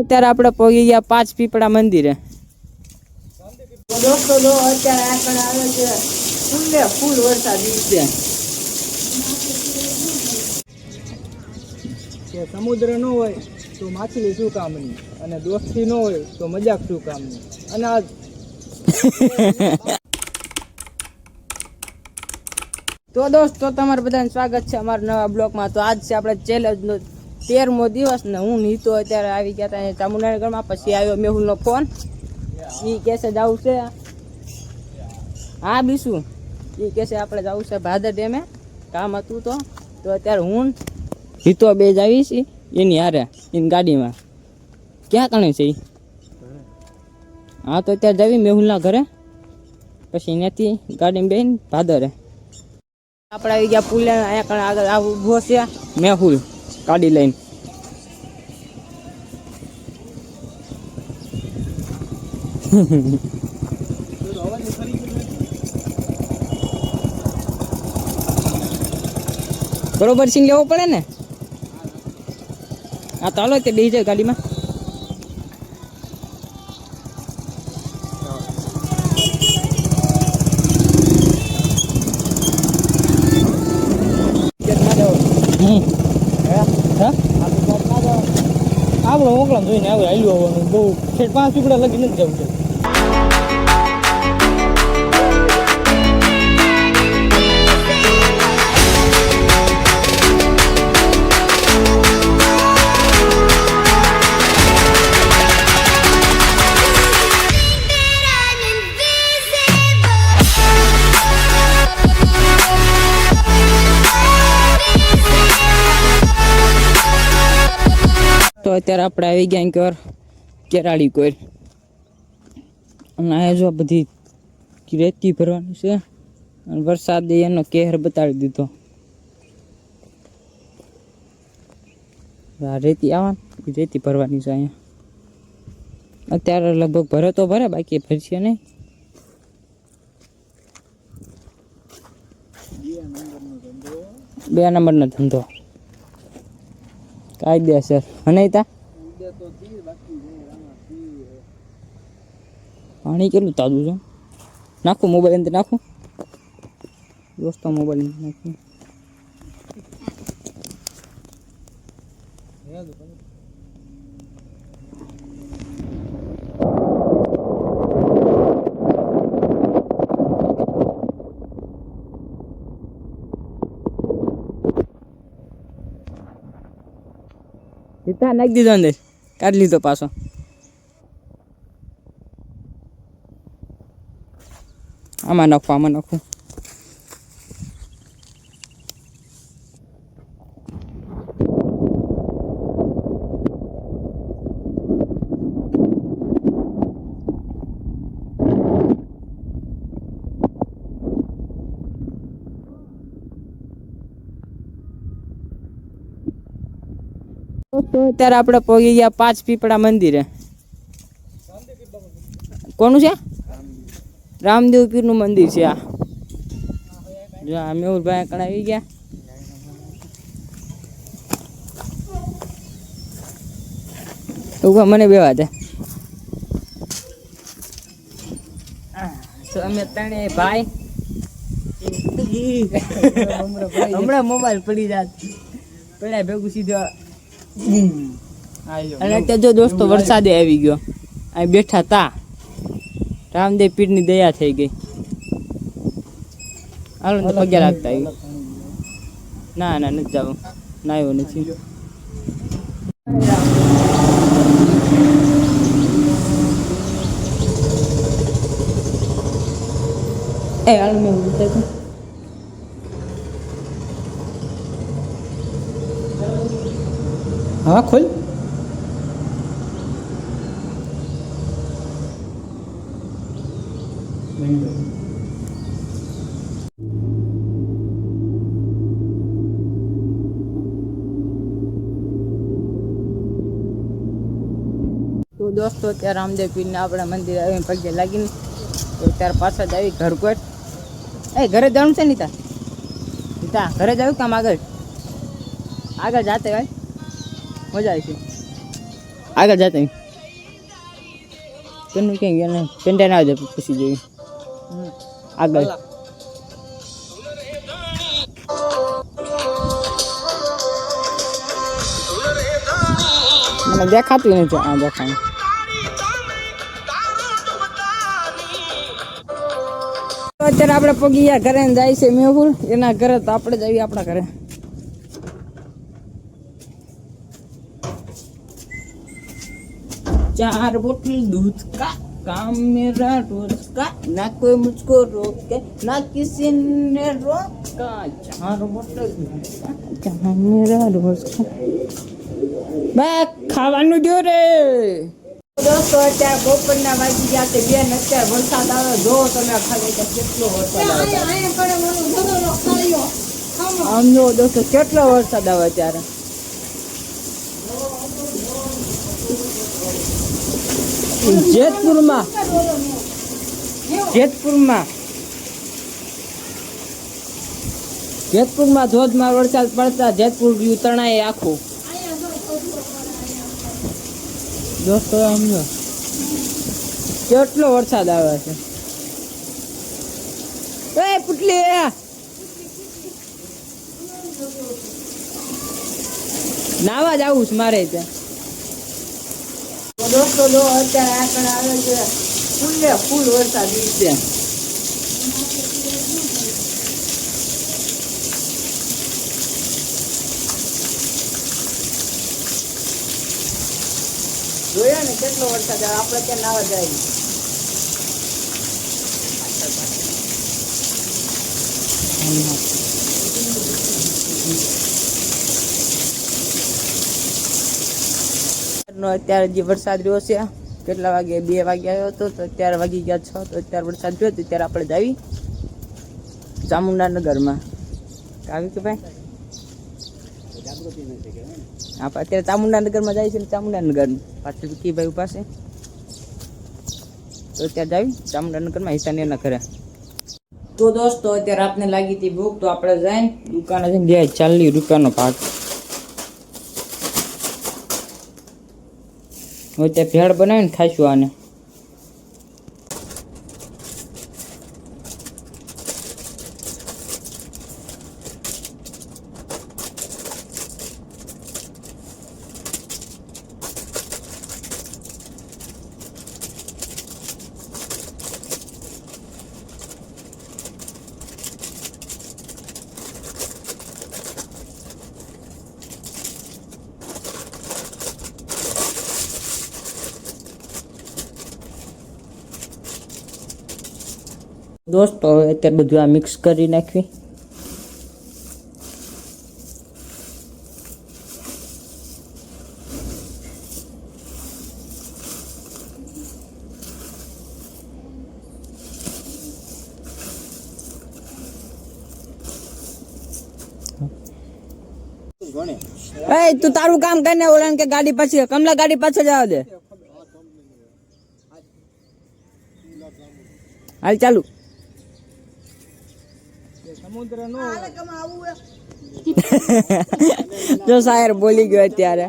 અત્યારે આપણે પહોંચી ગયા 5 પીપળા મંદિરે. દોસ્તો જો અત્યારે આગળ આવે છે ફૂલે ફૂલ વરસાદ છે. કે સમુદ્ર ન હોય તો માછલી શું કામની, અને દોસ્તી ન હોય તો મજાક શું કામની. અને આ તો દોસ્તો તમારું બધાનું સ્વાગત છે અમારા નવા બ્લોગમાં. તો આજ છે આપણે ચેલેન્જનો 13મો દિવસ ને હું નીતો અત્યારે આવી ગયા હતા ચામુંડાનગરમાં. પછી આવ્યો મેહુલનો ફોન, એ કહેશે જવું છે. હા બીસું એ કહેશે આપણે જવું છે ભાદર ડેમે, કામ હતું તો અત્યારે હું નીતો બે જ આવી છે એની હારે એની ગાડીમાં. ક્યાં કણે છે એ? હા તો અત્યારે જવી મેહુલના ઘરે, પછી ત્યાંથી ગાડીમાં બેસીને ભાદરે આપણે આવી ગયા પુલે. અહીંયા આગળ આવું ઊભો છે મેહુલ ગાડી લઈને. બરોબર સિંગ લેવો પડે ને. હા ચાલો તે બેસી જાય ગાડીમાં. આપણો મોકલા જોઈને આવે હાલ્યું આવવાનું. બહુ 5 ટુકડા લગી નથી જવું છે. તો અત્યારે આપણે આવી ગયા કર કેરાળી કોર, અને આ જો બધી રેતી ભરવાની છે. અને વરસાદે એનો કહેર બતાડી દીધો. આ રેતી આવવાની, રેતી ભરવાની છે અહીંયા. અત્યારે લગભગ ભરે તો ભરે, બાકી ભરશે નહીં. 2 નંબરનો ધંધો કાયદેસર. અને પાણી કેટલું તાજું છે. નાખું મોબાઈલ અંદર, નાખું દોસ્તો મોબાઈલ અંદર નાખું. સીધા નાખી દીધો અંદર, કાઢી લીધો પાછો. આમાં નાખું, આમાં નાખું. તો અત્યારે આપણે પહોંચી ગયા 5 પીપળા મંદિરે. કોનું છે? રામદેવ પીરનું મંદિર છે આ. જો આ મેહુલભાઈ કણ આવી ગયા. ઉભા મને બેવા દે. તો અમે ત્રણે ભાઈ હમણાં મોબાઈલ પડી જાત પેલા ભેગું સીધો. અને અત્યારે જો દોસ્તો વરસાદે આવી ગયો. અહીં બેઠા તા, રામદેવ પીરની દયા થઈ ગઈ. હાલો તો પગે લાગતા આવી. ના ના નથી જવું, ના આવ્યો નથી. એ હાલ મેં ઉતર્યું. હા ખોલ. તો દોસ્તો અત્યારે રામદેવ પીરને આપણા મંદિર આવીને પગે લાગીને તો ત્યાર પાછા જ આવી ઘર કોટ. એ ઘરે જવાનું છે નીતા? નીતા ઘરે જવું કામ આગળ આગળ જાતે ભાઈ મજા આવી છે. આગળ જાતે પેનનું ક્યાં ગયા ને પેન્ટા ના આવજે પછી જોઈએ આગળ મને દેખાતું નથી આ દેખાય અત્યારે આપણે પગી ગયા ઘરે જાય છે મેહુલ એના ઘરે તો આપણે જઈએ આપણા ઘરે चार बोतल दूध का काम मेरा रोज का ना कोई मुझको रोके ना किसी ने रोका चार बोतल दूध का काम मेरा रोज का બા ખાવાનું જો રે દોસ્તો અત્યારે બપોરના વાગી ગયા તે બેન અત્યારે વરસાદ આવે જો તમે ખાલી કેટલો વરસાદ આવે આમ જો દોસ્તો કેટલો વરસાદ આવે અત્યારે જેતપુરમાં ધોધમાર વરસાદ પડતા જેતપુર વ્યૂ તણાય આખું દોસ્તો સમજો કેટલો વરસાદ આવે છે એ પુટલી નાવા જ આવું છે મારે ત્યાં દોસ્તો જો અત્યારે આગળ આવે છે ફૂલ વરસાદ છે જોયા ને કેટલો વરસાદ આવે આપણે ત્યાં નાવા જાય અત્યારે જે વરસાદ રહ્યો છે કેટલા વાગે 2 વાગે આવ્યો હતો તો અત્યારે વાગી ગયા 6 તો અત્યારે વરસાદ રહ્યો તો ત્યારે આપણે જાવી ચામુંડાનગરમાં આવી કે ભાઈ આપણે અત્યારે ચામુંડાનગરમાં જાય છે ને ચામુંડાનગર પાછળ વિકીભાઈ પાસે તો અત્યારે જાવી ચામુંડાનગરમાં હિસાને એના ઘરે તો દોસ્તો અત્યારે આપને લાગી હતી ભૂખ તો આપણે જઈને દુકાને જઈને 40 રૂપિયાનો ભાગ ત્યાં ભેળ બનાવીને ખાઈશું આને દોસ્તો અત્યારે બધું આ મિક્સ કરી નાખવી તું તારું કામ કરીને ઓલા કે ગાડી પાછી કમલા ગાડી પાછળ જવા દે હાલ ચાલુ જો શાયર બોલી ગયો અત્યારે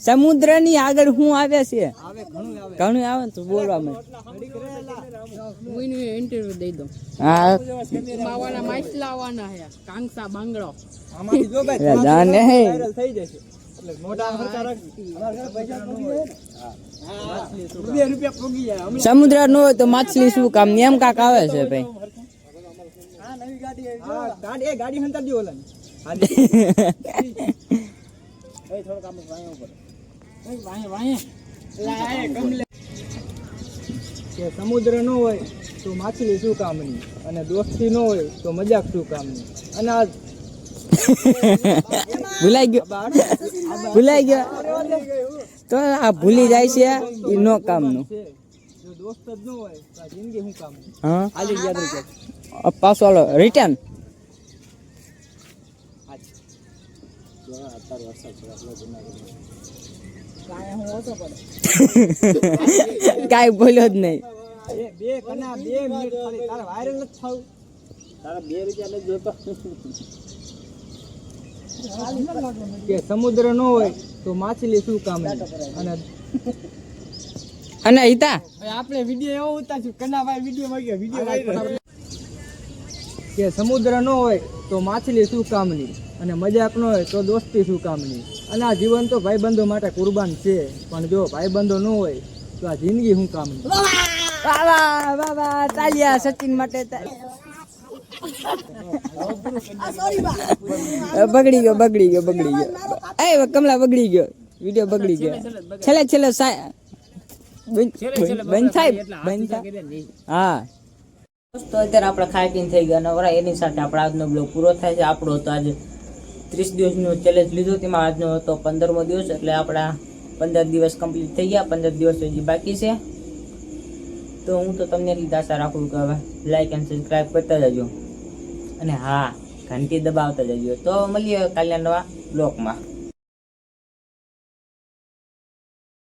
સમુદ્રની આગળ શું આવે છે ઘણું આવે તો બોલવા મેં ઇન્ટરવ્યુ દઈ દો હા માવાના માછલા આવવાના હે કાંગસા બાંગડો આમાંથી જો ભાઈ જાને વાયરલ થઈ જશે એટલે મોટા સરકાર રૂપિયા પોગી જાય સમુદ્ર નો હોય તો માછલી શું કામ નેમ કાક આવે છે ભાઈ હા નવી ગાડી હા ગાડી હંતા દી ઓલા એ થોડો કામ વાય ઉપર એ વાય લાય કમલે કે સમુદ્ર ન હોય તો માછલી શું કામની અને દોસ્તી ન હોય તો મજાક શું કામની અને આ ભૂલાઈ ગયો તો આ ભૂલી જાય છે એ નો કામનું જો દોસ્ત જ ન હોય તો આ જિંદગી શું કામની હા આલી યાદ રાખજો પાછો હાલો રિટર્ન કાંઈ બોલ્યો જ નહીં બે કના 2 મિનિટ ખાલી તારે વાયરલ નથી થાવ તારા 2 રૂપિયા નથી જોતો કે સમુદ્ર ન હોય તો માછલી શું કામ અને હિતા આપણે વિડિયો એવો ઉતારશું કનાભાઈ વિડિયો માં ગયો વિડિયો કે સમુદ્ર ન હોય તો માછલી શું કામની અને મજાક ન હોય તો દોસ્તી શું કામની અને આ જીવન તો ભાઈબંધો માટે કુરબાન છે પણ જો ભાઈબંધો ન હોય તો આ જિંદગી શું કામની વાહ વાહ વાહ તાલિયા સચિન માટે બગડી ગયો એ કમલા બગડી ગયો વિડિયો બગડી ગયો છેલ્લે બંધ થાય હા તો અત્યારે આપણે ખાઈ પીને થઈ ગયા નવરા એની સાથે આપણે આજનો બ્લોગ પૂરો થાય છે. આપણો તો આજે 30 દિવસનો ચેલેન્જ લીધો તેમાં આજનો હતો 15મો દિવસ એટલે આપણા 15 દિવસ કમ્પ્લીટ થઈ ગયા. 15 દિવસ હજી બાકી છે. તો હું તો તમને એટલી આશા રાખું કે હવે લાઈક એન્ડ સબસ્ક્રાઈબ કરતા જજો અને હા ઘંટી દબાવતા જજો. તો મળીએ કાલના નવા બ્લોગમાં.